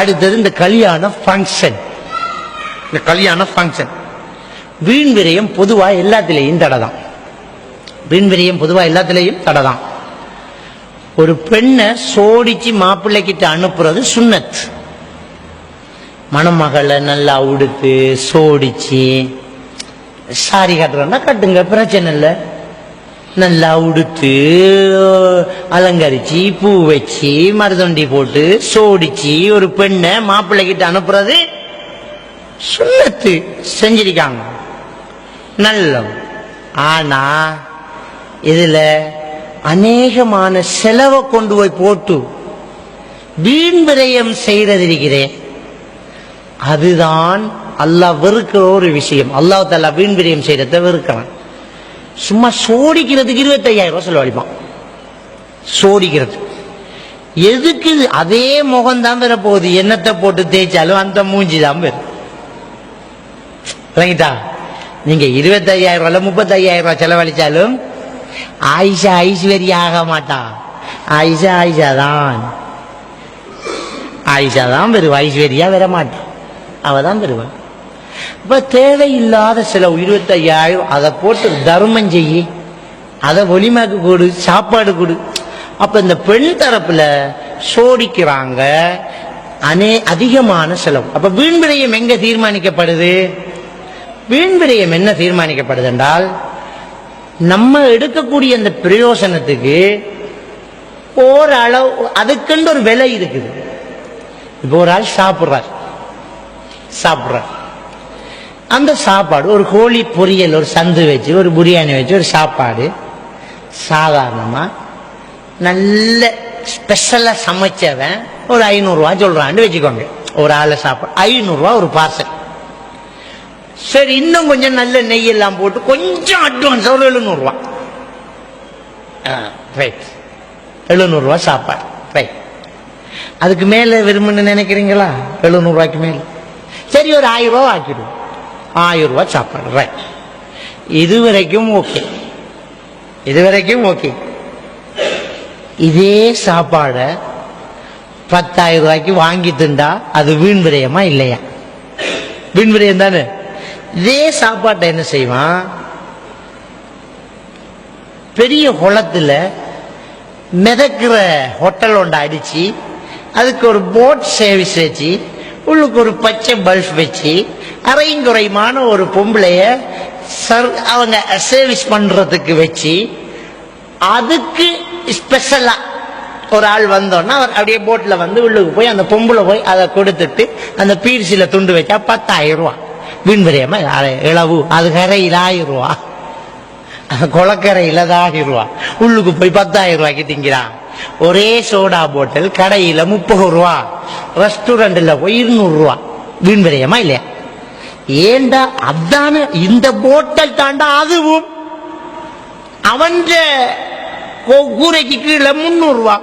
அடுத்தது இந்த கல்யாண ஃபங்க்ஷன். இந்த கல்யாண ஃபங்க்ஷன் வீண் விரயம் பொதுவா எல்லாத்திலையும் தடதான். வீண் விரயம் பொதுவா எல்லாத்திலையும் தடதான். ஒரு பெண்ணை சோடிச்சு மாப்பிள்ளைக்கிட்ட அனுப்புறது சுன்னத். மணமகளை நல்லா உடுத்து சோடிச்சு சாரி கட்டுறா கட்டுங்க, பிரச்சனை இல்லை. நல்லா உடுத்து அலங்கரிச்சு பூ வச்சு மருதண்டி போட்டு சோடிச்சு ஒரு பெண்ணை மாப்பிள்ளை கிட்ட அனுப்புறது சுன்னத்து, செஞ்சிருக்காங்க நல்ல. ஆனா இதுல அநேகமான செலவை கொண்டு போய் போட்டு வீண் விரயம் செய்யறது இருக்கிறேன், அதுதான் அல்லாஹ் வெறுக்கிற ஒரு விஷயம். அல்லாஹ் தஆலா வீண் விரயம் செய்யறத வெறுக்கிறான். சும்மா சோடிக்கிறதுக்கு 25,000 ரூபாய் செலவழிப்பான். சோடிக்கிறது எதுக்கு? அதே முகம் தான் வர போகுது, எண்ணத்தை போட்டு தேய்ச்சாலும் அந்த மூஞ்சி தான் வரும். விளங்கிட்டா? நீங்க 25,000 ரூபாய் 35,000 ரூபாய் செலவழிச்சாலும் ஆயிஷா ஐஸ்வர்யா ஆக மாட்டா. ஆயிஷா தான் வருவா, ஐஸ்வர்யா வர மாட்டா, அவதான் வருவான். இப்ப தேவையில்லாத செலவு 25,000 அதை போட்டு தர்மம் செய்யி, அதை ஒலிமாக்கு கொடு, சாப்பாடு கொடு. அப்ப இந்த பெண் தரப்புல சோடிக்கிறாங்க, அதிகமான செலவு. அப்ப வீண் விரயம் எங்க தீர்மானிக்கப்படுது? வீண் விரயம் என்ன தீர்மானிக்கப்படுது என்றால், நம்ம எடுக்கக்கூடிய அந்த பிரயோசனத்துக்கு ஓரளவு அதுக்குன்னு ஒரு விலை இருக்குது. இப்போ ஒரு ஆள் சாப்பிட்றார், அந்த சாப்பாடு ஒரு கோழி பொரியல், ஒரு சந்து வச்சு, ஒரு பிரியாணி வச்சு ஒரு சாப்பாடு சாதாரணமா நல்ல ஸ்பெஷலா சமைச்சவன் ஒரு 500 ரூபாய் சொல்றான்னு வச்சுக்கோங்க. ஒரு ஆளை சாப்பாடு 500 ரூபாய் ஒரு பார்சல். சரி, இன்னும் கொஞ்சம் நல்ல நெய் எல்லாம் போட்டு கொஞ்சம் அட்வான்ஸ் ஒரு 700 ரூபாய். ரைட், 700 ரூபாய் சாப்பாடு. ரைட், அதுக்கு மேல விரும்புன்னு நினைக்கிறீங்களா? 700 ரூபாய்க்கு மேல சரி, ஒரு 1000 ரூபாய் ஆக்கிடுவோம். 1000 ரூபாய் சாப்பாடு. ரைட், இதுவரைக்கும் ஓகே. இதே சாப்பாட 10,000 ரூபாய்க்கு வாங்கி திண்டா அது வீண் விரயமா இல்லையா? வீண் விரயம் தானே. இதே சாப்பாட்டை என்ன செய்வான், பெரிய குளத்துல மிதக்கிற ஹோட்டல் ஒன்று அடிச்சு அதுக்கு ஒரு போட் சர்வீஸ் வச்சு உள்ளுக்கு ஒரு பச்சை பல்ப் வச்சு அரைங்குறைமான ஒரு பொம்பளைய அவங்க சர்வீஸ் பண்றதுக்கு வச்சு, அதுக்கு ஸ்பெஷலா ஒரு ஆள் வந்தோன்னா அவர் அப்படியே போட்ல வந்து உள்ளுக்கு போய் அந்த பொம்பளை போய் அதை கொடுத்துட்டு அந்த பீர்சில துண்டு வச்சா 10,000 ரூபாய். வீண் விரயமா? இளவு அது கரையில் 1000 ரூபாய், குளக்கரையில் 1000 ரூபாய், உள்ளுக்கு போய் 10,000 ரூபாய்க்கு திங்கிறான். ஒரே சோடா போட்டல் கடையில 30 ரூபா, ரெஸ்டாரண்ட்ல போய் 200 ரூபா. வீண் விரயமா இல்லையா? ஏண்டா அதான இந்த போட்டல் தாண்டா அதுவும் அவன் கூரைக்கு கீழே 300 ரூபா,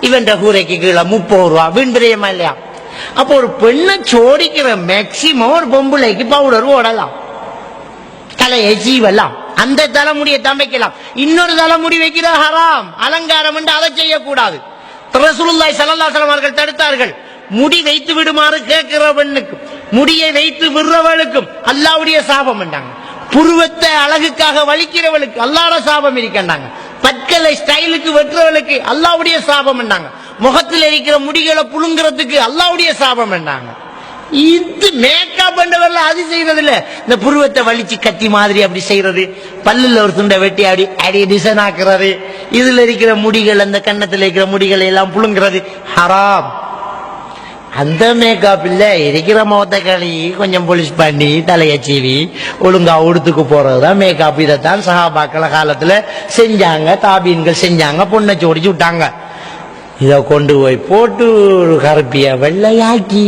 இவன் கூரைக்கு கீழே 30 ரூபா. வீண் விரயமா இல்லையா? அப்போ ஒரு பெண்ணை சோடிக்கிற மேக்சிமம் ஒரு பொம்பளைக்கு பவுடர் ஓடலாம், தலையை சீவலாம், அந்த தலைமுடியை தான் வைக்கலாம். இன்னொரு தலைமுடி வைக்கிற ஹராம், அலங்காரம் என்று அதை செய்யக்கூடாது. ரசூலுல்லாஹி ஸல்லல்லாஹு அலைஹி வஸல்லம் அவர்கள் தடுத்தார்கள். முடி வைத்து விடுமாறு கேட்கிறவனுக்கும் முடியை வைத்து விடுறவளுக்கும் அல்லாஹ்வுடைய சாபம் என்றாங்க. புருவத்தை அழகுக்காக வலிக்கிறவளுக்கு அல்லாஹ்வுடைய சாபம் இருக்கின்றாங்க. பற்களை ஸ்டைலுக்கு வெட்டுறவளுக்கு அல்லாஹ்வுடைய சாபம் என்றாங்க. முகத்தில் இருக்கிற முடிகளை புழுங்குறதுக்கு அல்லாஹ்வுடைய சாபம் என்றாங்க. இது மேக்கப் பண்றவர்ல அது செய்யறது இல்ல. இந்த புருவத்தை வலிச்சு கத்தி மாதிரி அப்படி செய்யறது, பல்லுல ஒரு துண்டை வெட்டி அப்படி டிசைன் ஆக்குறது, இதுல இருக்கிற முடிகள் அந்த கன்னத்துல இருக்கிற முடிகளை எல்லாம் புழுங்குறது ஹராம். அந்த மேக்கப் இல்ல, இருக்கிற முகத்தை களி கொஞ்சம் பொலிஷ் பண்ணி தலையை சீவி ஒழுங்கா உடுத்துக்கு போறதுதான் மேக்கப். இதைத்தான் சஹாபாக்கள காலத்துல செஞ்சாங்க, தாபீன்கள் செஞ்சாங்க, பொண்ணை சோடிச்சு விட்டாங்க. இதை கொண்டு போய் போட்டு ஒரு கருப்பிய வெள்ளையாக்கி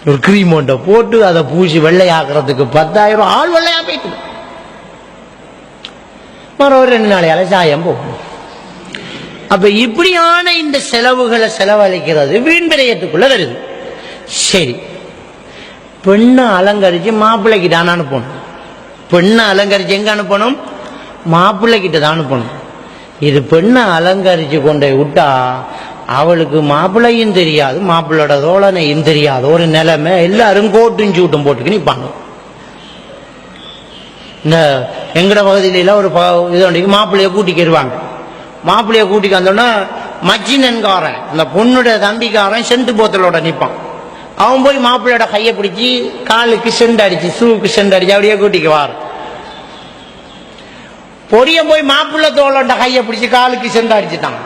ஒரு கிரீம் ஒன்றை போட்டு அதை பூசி வெள்ளையாக்குறதுக்கு 10,000 ஆள் வெள்ளையா போயிட்டு மறு 2 நாளையால சாயம் போகும். அப்ப இப்படியான இந்த செலவுகளை செலவழிக்கிறது வீண் விரயத்துக்குள்ள வருது. சரி, பெண்ணை அலங்கரிச்சு மாப்பிள்ளை கிட்ட அனுப்பணும். பெண்ணை அலங்கரிச்சு எங்க அனுப்பணும்? மாப்பிள்ளை கிட்ட தான் அனுப்பணும். இது பெண்ணை அலங்கரிச்சு கொண்டே விட்டா அவளுக்கு மாப்பிள்ளையும் தெரியாது, மாப்பிள்ளோட தோழனையும் தெரியாது. ஒரு நிலைமை, எல்லாரும் கோட்டும் சூட்டும் போட்டுக்கு நிற்பாங்க. இந்த எங்கட பகுதியில ஒரு இது மாப்பிள்ளைய கூட்டிக்கிடுவாங்க. மாப்பிள்ளைய கூட்டிக்கு வந்தோன்னா மச்சினன்காரன், இந்த பொண்ணுடைய தம்பிக்காரன் செண்டு போத்தலோட நிற்பான். அவன் போய் மாப்பிள்ளையோட கையை பிடிச்சி காலுக்கு செண்டு அடிச்சு, ஷூக்கு செண்டு அடிச்சு அப்படியே கூட்டிக்குவார். பொடிய போய் மாப்பிள்ளை தோழோட கையை பிடிச்சி காலுக்கு செண்டு அடிச்சுட்டான்.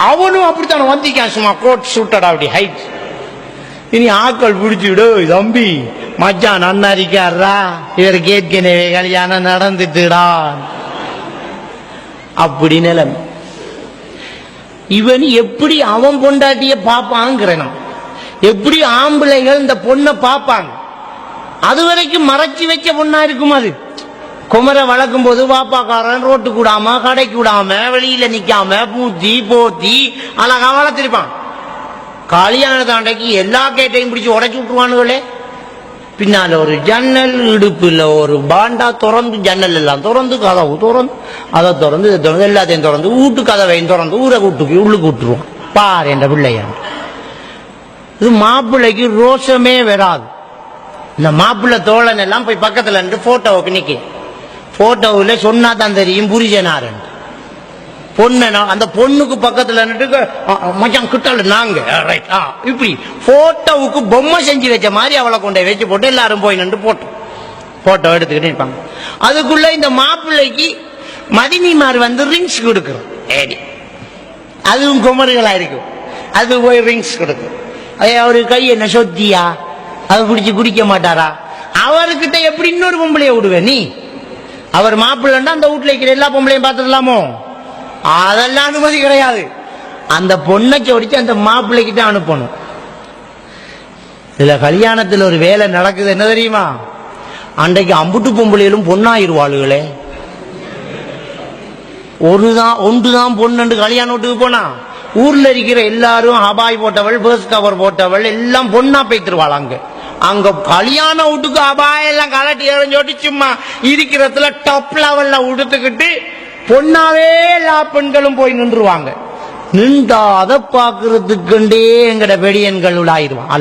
அவனும் அப்படித்தான் வந்திக்கான், சும்மா கோட் சூட்டடா அப்படி ஹைட். இனி ஆக்கள் பிடிச்சிடு, தம்பி மச்சான் நன்னாரிக்காரா, இவருக்கு ஏற்கனவே கல்யாணம் நடந்துட்டுடான். அப்படி நிலைமை. இவன் எப்படி அவன் பொண்டாட்டிய பாப்பாங்கிறான், எப்படி ஆம்பளைகள் இந்த பொண்ணை பார்ப்பாங்க. அது வரைக்கும் மறைச்சி வச்ச பொண்ணா இருக்கும். அது குமரை வளர்க்கும் போது பாப்பாக்காரன் ரோட்டு கூடாம, கடைக்கு விடாம, வெளியில நிக்காம பூத்தி போத்தி அழகா வளர்த்திருப்பான். கல்யாண தாண்டைக்கு எல்லா கேட்டையும் பிடிச்சி உடைச்சு விட்டுருவானுங்களே. பின்னால ஒரு ஜன்னல், இடுப்புல ஒரு பாண்டா திறந்து, ஜன்னல் எல்லாம் திறந்து, கதவு திறந்து, அதை திறந்து, இதை திறந்து, எல்லாத்தையும் திறந்து, வீட்டு கதவையும் திறந்து, ஊரை கூட்டுக்கு உள்ளுக்கு விட்டுருவான். பாரு என்ற பிள்ளையான். இது மாப்பிள்ளைக்கு ரோஷமே வராது. இந்த மாப்பிள்ளை தோழன் எல்லாம் போய் பக்கத்துல இருந்து போட்டோவுக்கு நிக்க, போட்டோவில் சொன்னா தான் தெரியும் புரிஜனாரன். பொண்ணு அந்த பொண்ணுக்கு பக்கத்துல மச்சான் கிட்டால நாங்க இப்படி போட்டோவுக்கு பொம்மை செஞ்சு வச்ச மாதிரி அவளை கொண்டே வச்சு போட்டு எல்லாரும் போய் நின்று போட்டோ எடுத்துக்கிட்டு இருப்பாங்க. அதுக்குள்ள இந்த மாப்பிள்ளைக்கு மதினிமார் வந்து ரிங்ஸ் கொடுக்குறோம். அதுவும் குமரிகளா இருக்கும். அது போய் ரிங்ஸ் கொடுக்கும். அவரு கை என்ன சொத்தியா, அது குடிச்சு குடிக்க மாட்டாரா? அவர்கிட்ட எப்படி இன்னொரு பொம்பளைய விடுவேன் நீ? அவர் மாப்பிள்ளை அந்த வீட்டுல இருக்கிற எல்லா பொம்பளையும் பார்த்துடலாமோ? அதெல்லாம் அனுமதி கிடையாது. அந்த பொண்ணை சோடிச்சு அந்த மாப்பிள்ளைகிட்ட அனுப்பணும். இதுல கல்யாணத்தில் ஒரு வேலை நடக்குது, என்ன தெரியுமா? அன்றைக்கு அம்புட்டு பொம்பளையிலும் பொண்ணாயிருவாளுகளே. ஒன்றுதான் பொண்ணு கல்யாண வீட்டுக்கு போனா ஊர்ல இருக்கிற எல்லாரும் அபாய் போட்டவள், பர்ஸ் கவர் போட்டவள் எல்லாம் பொண்ணா பேத்துருவாள். அங்க கல்யாண வீட்டுக்கு அபாயம் எல்லாம் கலட்டி எறிஞ்சோட்டு சும்மா இருக்கிறதுல டாப் லெவல்ல உடுத்துக்கிட்டு பொண்ணாவே எல்லா பெண்களும் போய் நின்றுவாங்க. நின்றா அதை பாக்குறதுக்குண்டே எங்கட பெடியன்கள் ஆயிடுவான்.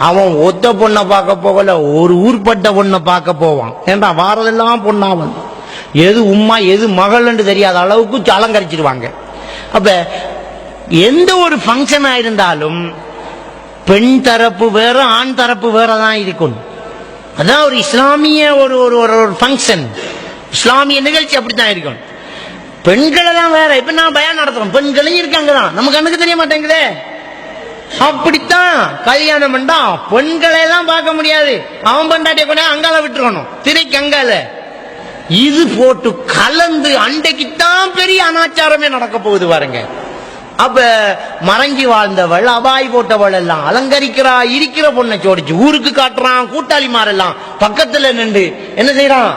அவன் ஒத்த பொண்ணை பார்க்க போகல, ஒரு ஊர்பட்ட பொண்ணை பார்க்க போவான். ஏன்டா வாரதெல்லாம் பொண்ணா வந்து எது உம்மா எது மகள் தெரியாத அளவுக்கு அலங்கரிச்சிருவாங்க. அப்ப எந்த ஒரு பங்கன் இருந்தாலும் பெண் தரப்பு வேற, ஆண் தரப்பு வேறதான் இருக்கும். அதான் ஒரு இஸ்லாமிய ஒரு பங்கன், இஸ்லாமிய நிகழ்ச்சி அப்படித்தான் இருக்கும். பெண்களை தான் வேற. இப்ப நான் பயம் நடத்துறோம், பெண்களையும் இருக்காங்கதான், நமக்கு கண்ணுக்கு தெரிய மாட்டேங்குதே. அப்படித்தான் கல்யாணம் பண்ணா பெண்களை எல்லாம் பார்க்க முடியாது. அவன் பண்டாட்டிய கொண்டா அங்கால விட்டுருக்கணும், திரைக்கு அங்கால. இது போட்டு கலந்து அண்டைக்குத்தான் பெரிய அனாச்சாரமே நடக்க போகுது பாருங்க. அப்ப மறங்கி வாழ்ந்தவள், அபாய் போட்டவள் எல்லாம் அலங்கரிக்கிறா, இருக்கிற பொண்ணை சோடிச்சு ஊருக்கு காட்டுறான். கூட்டாளிமாரெல்லாம் பக்கத்துல நின்று என்ன செய்யறான்?